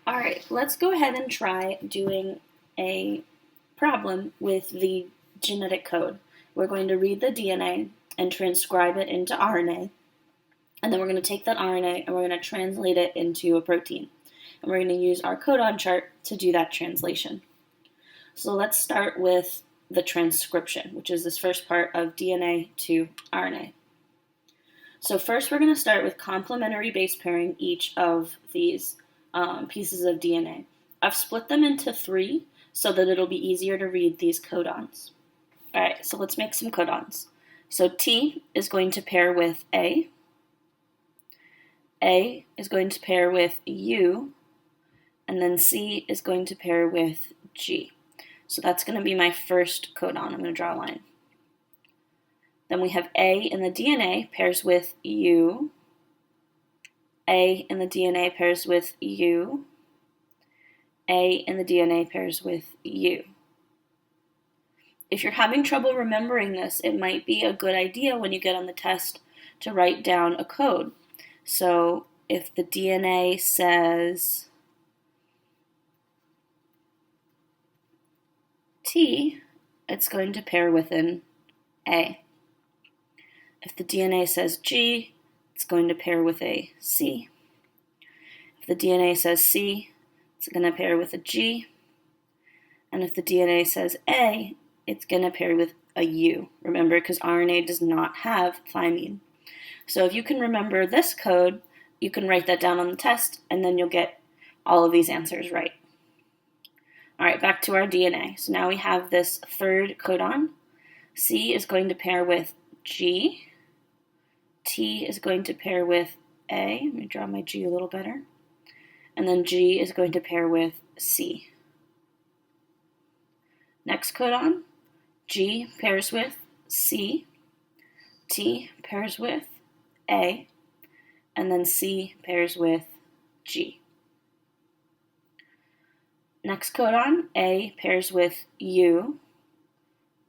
All right, let's go ahead and try doing a problem with the genetic code. We're going to read the DNA and transcribe it into RNA, and then we're going to take that RNA and we're going to translate it into a protein. And we're going to use our codon chart to do that translation. So let's start with the transcription, which is this first part of DNA to RNA. So first we're going to start with complementary base pairing each of these pieces of DNA. I've split them into 3 so that it'll be easier to read these codons. All right, so let's make some codons. So T is going to pair with A is going to pair with U, and then C is going to pair with G. So that's going to be my first codon. I'm going to draw a line. Then we have A in the DNA pairs with U, A in the DNA pairs with U, A in the DNA pairs with U. If you're having trouble remembering this, it might be a good idea when you get on the test to write down a code. So if the DNA says T, it's going to pair with an A. If the DNA says G, it's going to pair with a C. If the DNA says C, it's going to pair with a G. And if the DNA says A, it's going to pair with a U. Remember, because RNA does not have thymine. So if you can remember this code, you can write that down on the test, and then you'll get all of these answers right. All right, back to our DNA. So now we have this third codon. C is going to pair with G. T is going to pair with A. Let me draw my G a little better. And then G is going to pair with C. Next codon, G pairs with C. T pairs with A. And then C pairs with G. Next codon, A pairs with U.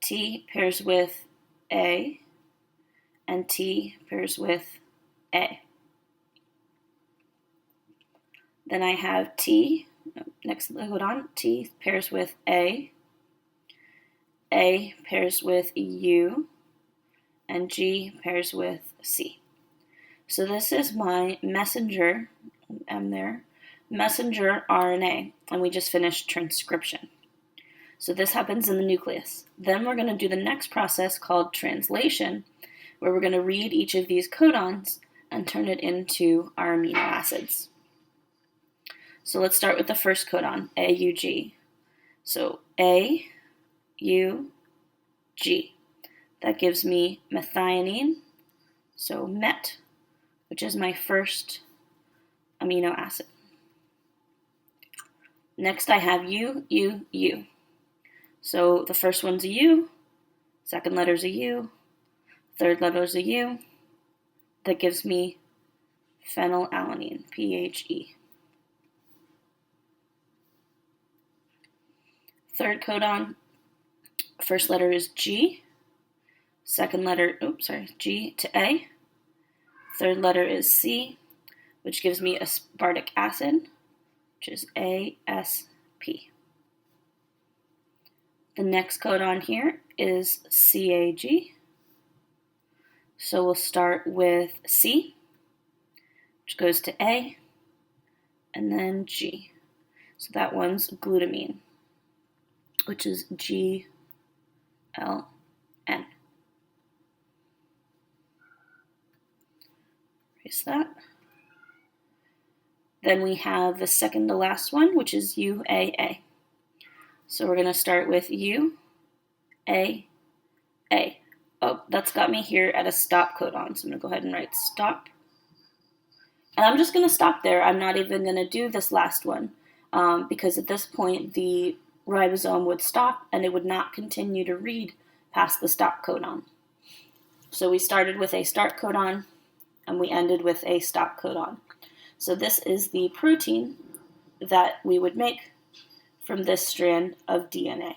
T pairs with A. And T pairs with A. Then I have T, next codon, T pairs with A pairs with U, and G pairs with C. So this is my messenger, messenger RNA, and we just finished transcription. So this happens in the nucleus. Then we're going to do the next process called translation, where we're going to read each of these codons and turn it into our amino acids. So let's start with the first codon, AUG. So A, U, G. That gives me methionine, so MET, which is my first amino acid. Next I have U, U, U. So the first one's a U, second letter's a U, third letter's a U. That gives me phenylalanine, PHE. Third codon, first letter is G, second letter, G to A. Third letter is C, which gives me aspartic acid, which is ASP. The next codon here is CAG. So we'll start with C, which goes to A, and then G. So that one's glutamine, which is GLN. Erase that. Then we have the second to last one, which is UAA. So we're going to start with U, A, A. Oh, that's got me here at a stop codon, so I'm going to go ahead and write stop. And I'm just going to stop there. I'm not even going to do this last one, because at this point the ribosome would stop and it would not continue to read past the stop codon. So we started with a start codon and we ended with a stop codon. So this is the protein that we would make from this strand of DNA.